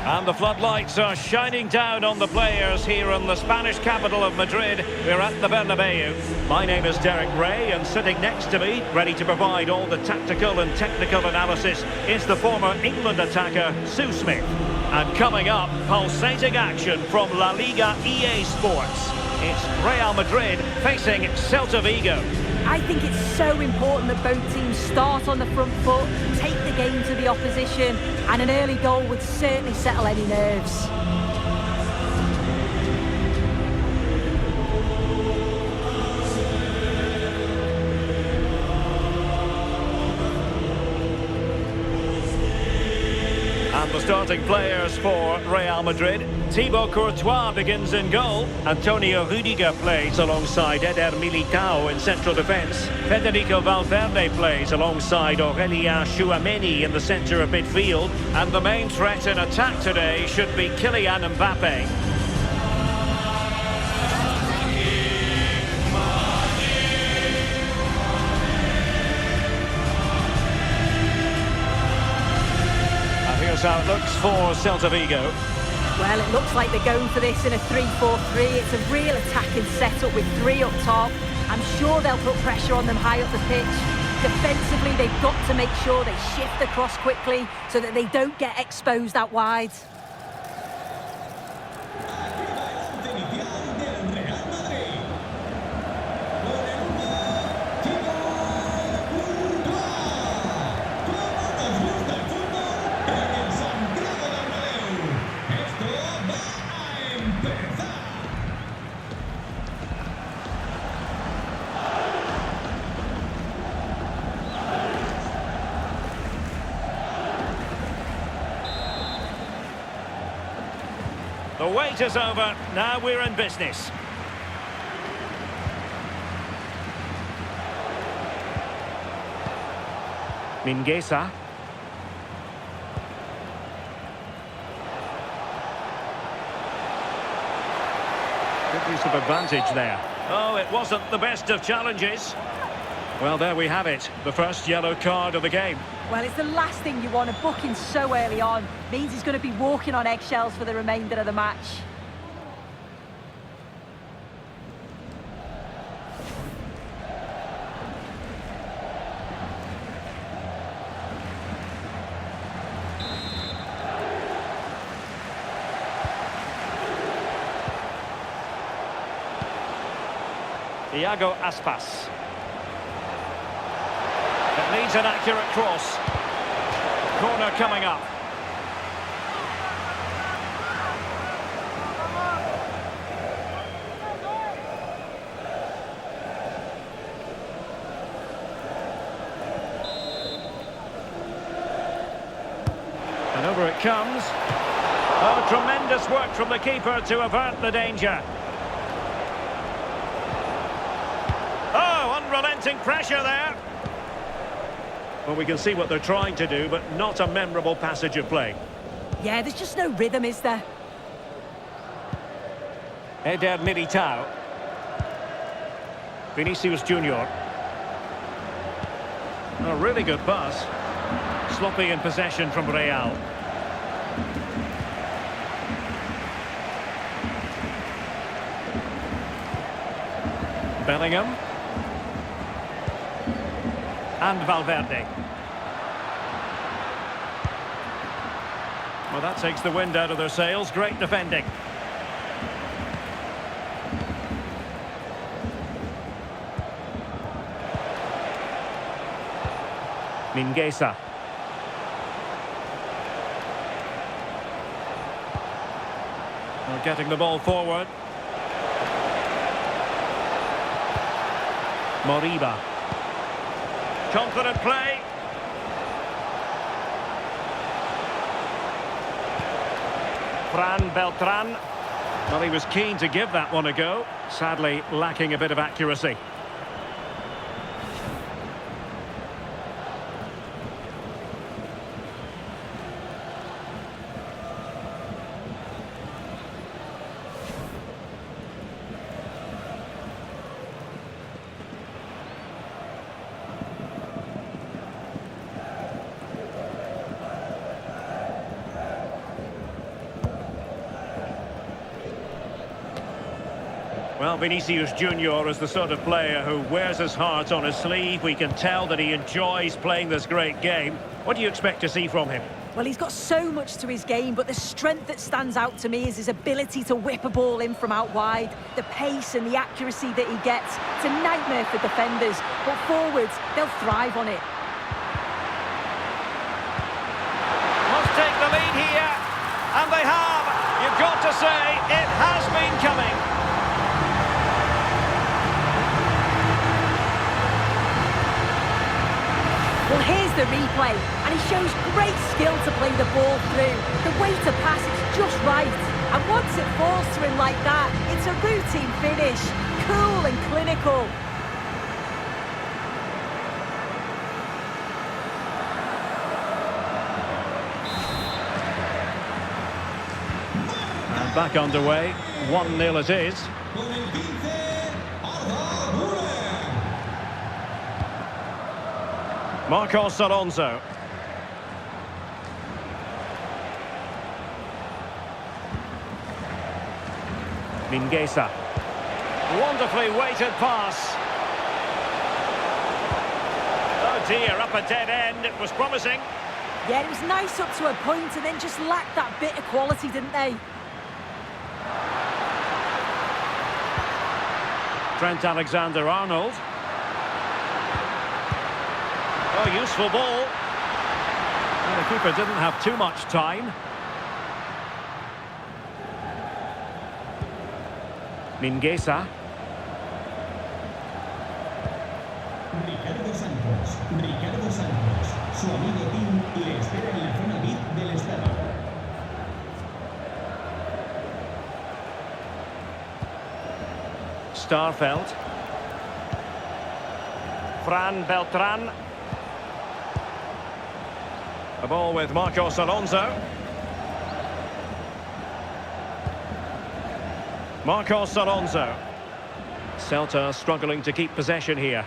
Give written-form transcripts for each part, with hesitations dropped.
And the floodlights are shining down on the players here in the Spanish capital of Madrid. We're at the Bernabeu. My name is Derek Ray, and sitting next to me, ready to provide all the tactical and technical analysis, is the former England attacker, Sue Smith. And coming up, pulsating action from Laliga EA Sports. It's Real Madrid facing Celta Vigo. I think it's so important that both teams start on the front foot, take the game to the opposition, and an early goal would certainly settle any nerves. And the starting players for Real Madrid. Thibaut Courtois begins in goal. Antonio Rudiger plays alongside Eder Militao in central defence. Federico Valverde plays alongside Aurelien Tchouameni in the centre of midfield. And the main threat in attack today should be Kylian Mbappe. Here's how it looks for Celta Vigo. Well, it looks like they're going for this in a 3-4-3. It's a real attacking setup with three up top. I'm sure they'll put pressure on them high up the pitch. Defensively, they've got to make sure they shift across quickly so that they don't get exposed out wide. The wait is over, now we're in business. Mingueza. Good use of advantage there. Oh, it wasn't the best of challenges. Well, there we have it, the first yellow card of the game. Well, it's the last thing you want. A booking so early on means he's going to be walking on eggshells for the remainder of the match. Iago Aspas. It needs an accurate cross. Corner coming up. And over it comes. Oh, tremendous work from the keeper to avert the danger. Oh, unrelenting pressure there. Well, we can see what they're trying to do, but not a memorable passage of play. Yeah, there's just no rhythm, is there? Eder Militao. Vinicius Junior. A really good pass. Sloppy in possession from Real. Bellingham. And Valverde. Well, that takes the wind out of their sails. Great defending. Mingueza. Well, getting the ball forward. Moriba. Confident play. Fran Beltran. Well, he was keen to give that one a go. Sadly, lacking a bit of accuracy. Well, Vinicius Junior is the sort of player who wears his heart on his sleeve. We can tell that he enjoys playing this great game. What do you expect to see from him? Well, he's got so much to his game, but the strength that stands out to me is his ability to whip a ball in from out wide. The pace and the accuracy that he gets, it's a nightmare for defenders, but forwards, they'll thrive on it. Must take the lead here, and they have. You've got to say, it has been coming. Well, here's the replay, and he shows great skill to play the ball through. The way to pass is just right, and once it falls to him like that, it's a routine finish, cool and clinical. And back underway, 1-0 it is. Marcos Alonso. Mingueza. Wonderfully weighted pass. Oh dear, up a dead end. It was promising. Yeah, it was nice up to a point and then just lacked that bit of quality, didn't they? Trent Alexander-Arnold. Oh, useful ball. Well, the keeper didn't have too much time. Mingueza. Ricardo Santos. Su amigo Tim le espera en la zona VIP del estadio. Starfelt. Fran Beltran. A ball with Marcos Alonso. Marcos Alonso. Celta struggling to keep possession here.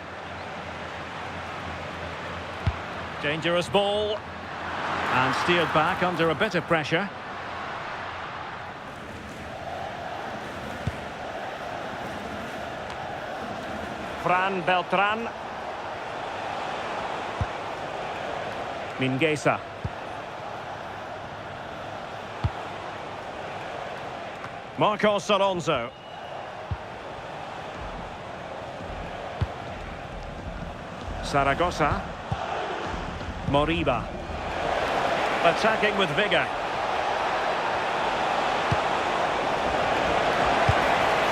Dangerous ball. And steered back under a bit of pressure. Fran Beltran. Mingueza. Marcos Alonso. Zaragoza. Moriba. Attacking with vigour.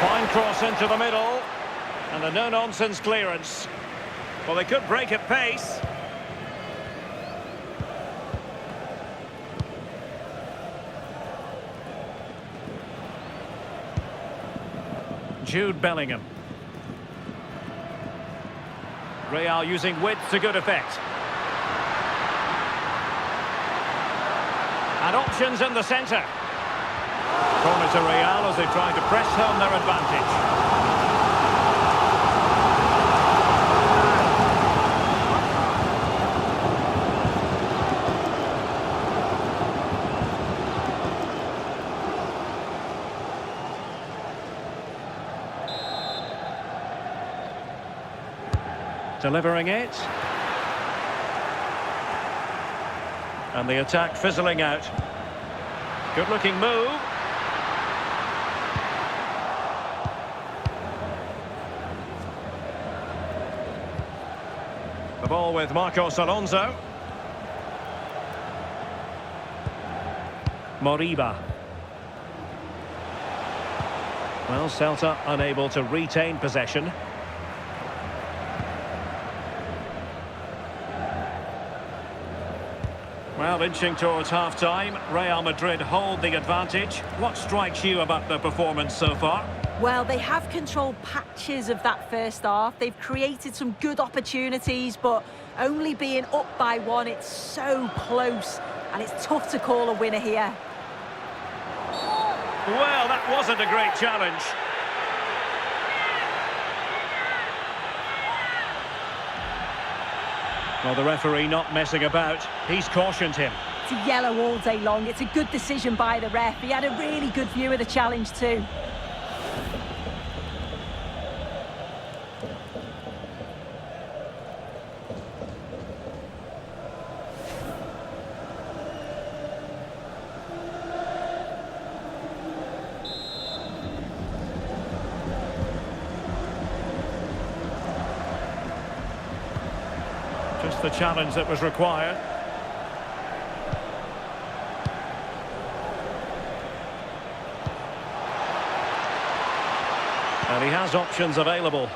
Fine cross into the middle. And a no-nonsense clearance. Well, they could break at pace. Jude Bellingham. Real using width to good effect. And options in the centre. Corner to Real as they try to press home their advantage. Delivering it. And the attack fizzling out. Good looking move. The ball with Marcos Alonso. Moriba. Well, Celta unable to retain possession. Well, inching towards half-time, Real Madrid hold the advantage. What strikes you about their performance so far? Well, they have controlled patches of that first half. They've created some good opportunities, but only being up by one, it's so close, and it's tough to call a winner here. Well, that wasn't a great challenge. Well, the referee not messing about. He's cautioned him. It's a yellow all day long. It's a good decision by the ref. He had a really good view of the challenge too. Just the challenge that was required. And he has options available.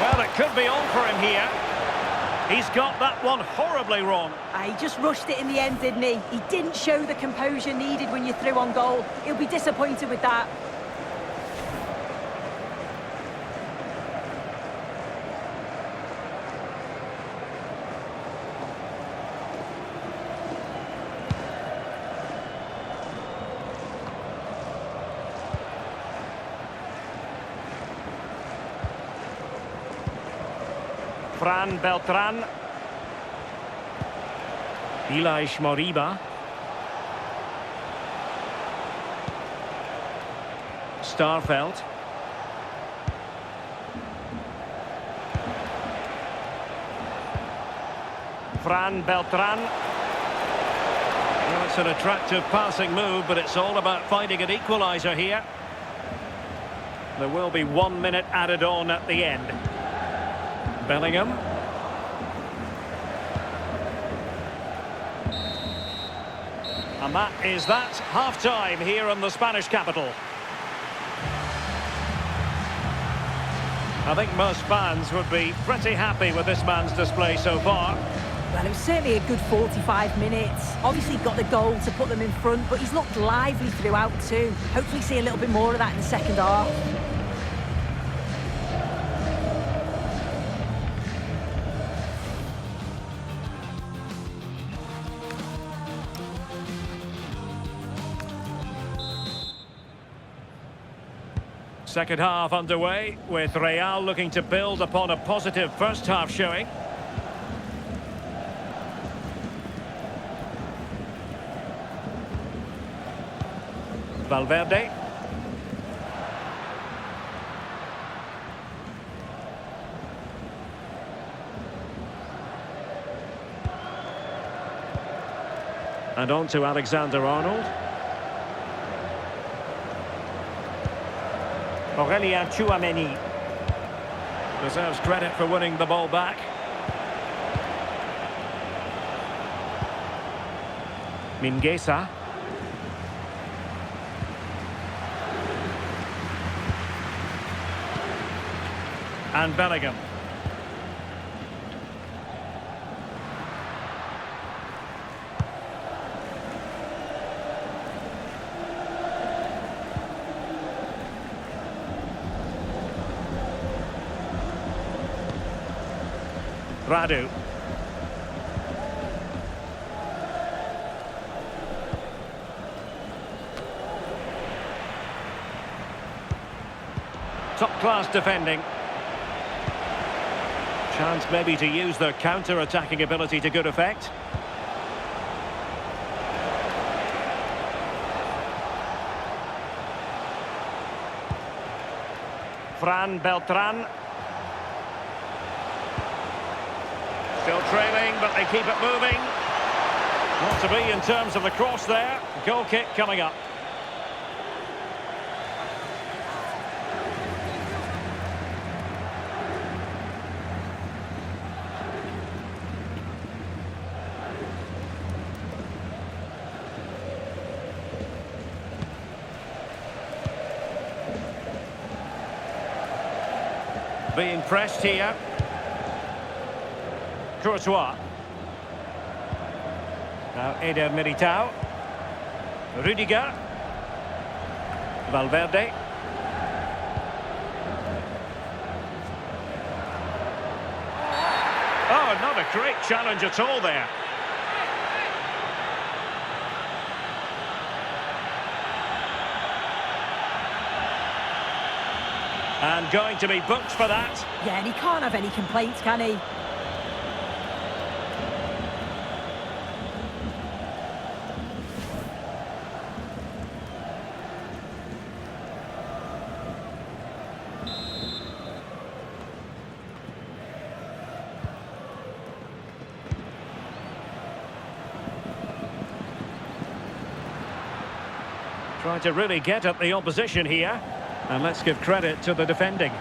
Well, it could be on for him here. He's got that one horribly wrong. He just rushed it in the end, didn't he? He didn't show the composure needed when you're through on goal. He'll be disappointed with that. Fran Beltran. Ilaix Moriba. Starfelt. Fran Beltran. Well, it's an attractive passing move, but it's all about finding an equaliser here. There will be 1 minute added on at the end. Bellingham. And that is that. Half-time here in the Spanish capital. I think most fans would be pretty happy with this man's display so far. Well, it was certainly a good 45 minutes. Obviously got the goal to put them in front, but he's looked lively throughout too. Hopefully see a little bit more of that in the second half. Second half underway, with Real looking to build upon a positive first half showing. Valverde. And on to Alexander-Arnold. Aurélien Tchouaméni deserves credit for winning the ball back. Mingueza. And Bellingham. Radu. Top-class defending. Chance maybe to use their counter-attacking ability to good effect. Fran Beltran. Still trailing, but they keep it moving. Not to be in terms of the cross there. Goal kick coming up. Being pressed here. Courtois. Now Eder Militao. Rudiger. Valverde. Oh, not a great challenge at all there. And going to be booked for that. Yeah, and he can't have any complaints, can he? Trying to really get at the opposition here. And let's give credit to the defending.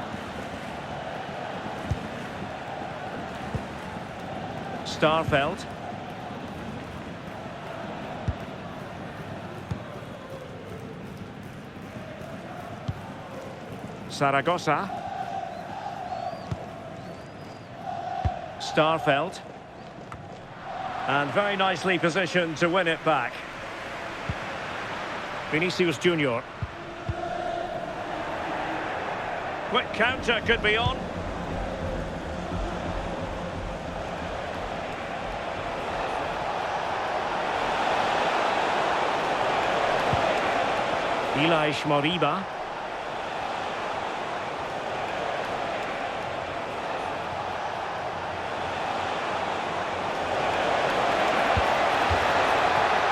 Starfelt. Zaragoza. Starfelt. And very nicely positioned to win it back. Vinicius Junior. Quick counter could be on. Moriba.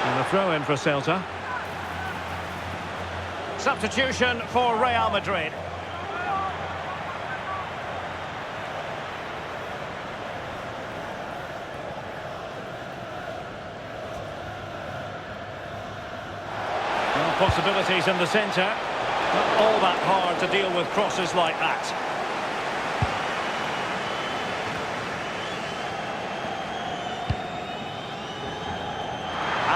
And the throw in for Celta. Substitution for Real Madrid. Possibilities in the centre. Not all that hard to deal with crosses like that.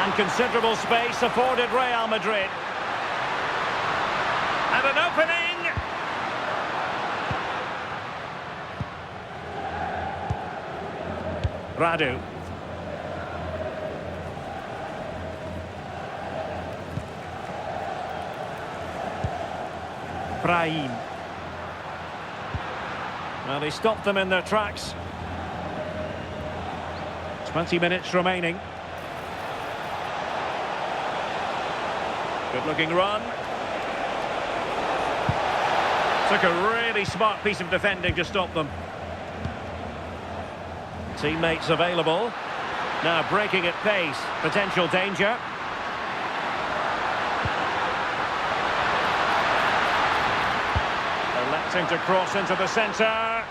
And considerable space afforded Real Madrid. And an opening! Radu. Brahim. Well, they stopped them in their tracks. 20 minutes remaining. Good looking run. Took a really smart piece of defending to stop them. Teammates available. Now breaking at pace. Potential danger. To cross into the centre.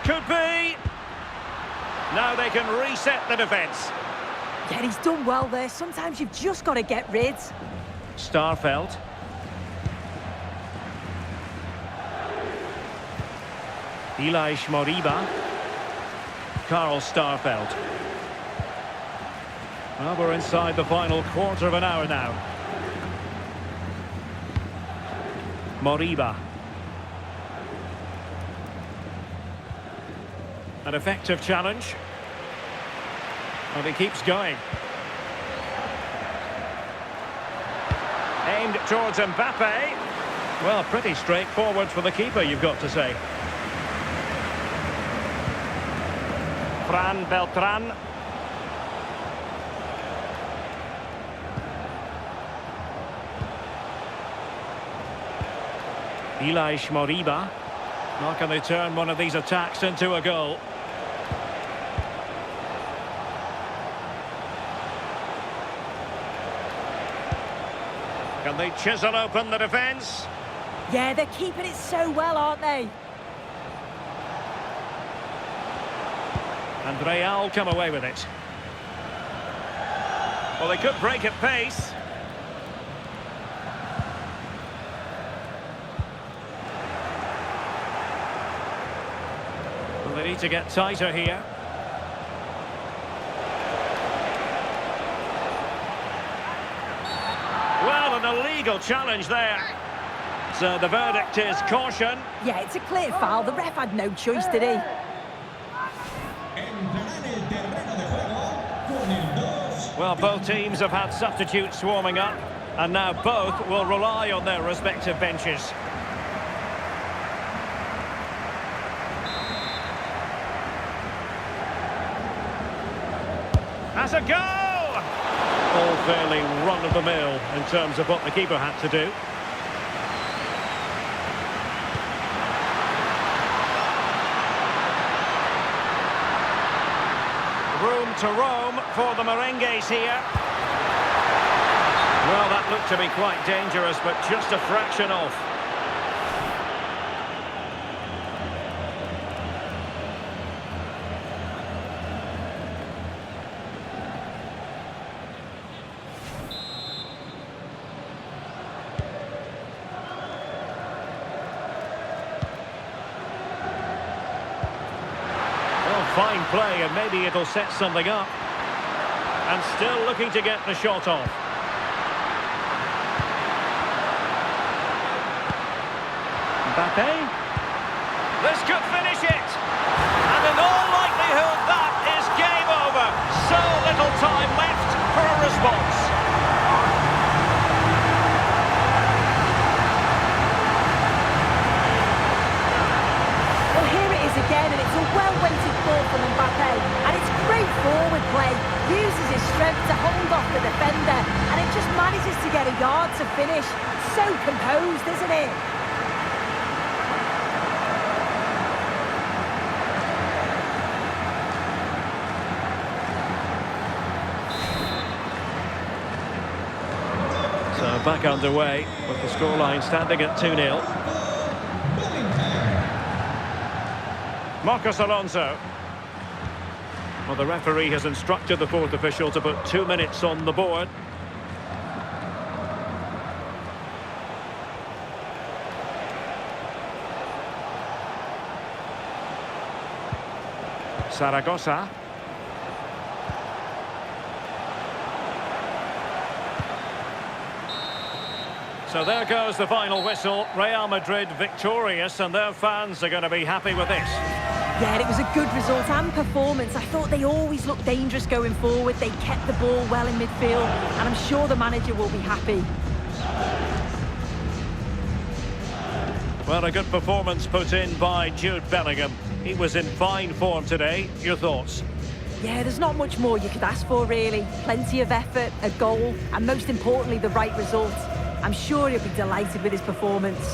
Could be. Now they can reset the defence. Yeah, he's done well there. Sometimes you've just got to get rid. Starfelt. Moriba. Carl Starfelt. Well, we're inside the final quarter of an hour now. Moriba. An effective challenge. And he keeps going. Aimed towards Mbappe. Well, pretty straightforward for the keeper, you've got to say. Fran Beltran. Moriba. How can they turn one of these attacks into a goal? Can they chisel open the defence? Yeah, they're keeping it so well, aren't they? And Real come away with it. Well, they could break at pace. Well, they need to get tighter here. Well, an illegal challenge there. So the verdict is caution. Yeah, it's a clear foul. The ref had no choice, did he? Well, both teams have had substitutes warming up, and now both will rely on their respective benches. That's a goal! All fairly run-of-the-mill in terms of what the keeper had to do. Room to roam for the Merengues here. Well, that looked to be quite dangerous, but just a fraction off. Fine play, and maybe it'll set something up. And still looking to get the shot off. Mbappe. This could finish it. And in all likelihood, that is game over. So little time left for a response. Well, here it is again, and it's a well-weighted ball from Mbappe. And it's great forward play. Uses his strength to hold off the defender. And it just manages to get a yard to finish. So composed, isn't it? So back underway with the scoreline standing at 2-0. Marcos Alonso. Well, the referee has instructed the fourth official to put 2 minutes on the board. Zaragoza. So there goes the final whistle. Real Madrid victorious, and their fans are going to be happy with this. Yeah, it was a good result and performance. I thought they always looked dangerous going forward. They kept the ball well in midfield, and I'm sure the manager will be happy. Well, a good performance put in by Jude Bellingham. He was in fine form today. Your thoughts? Yeah, there's not much more you could ask for, really. Plenty of effort, a goal, and most importantly, the right result. I'm sure he'll be delighted with his performance.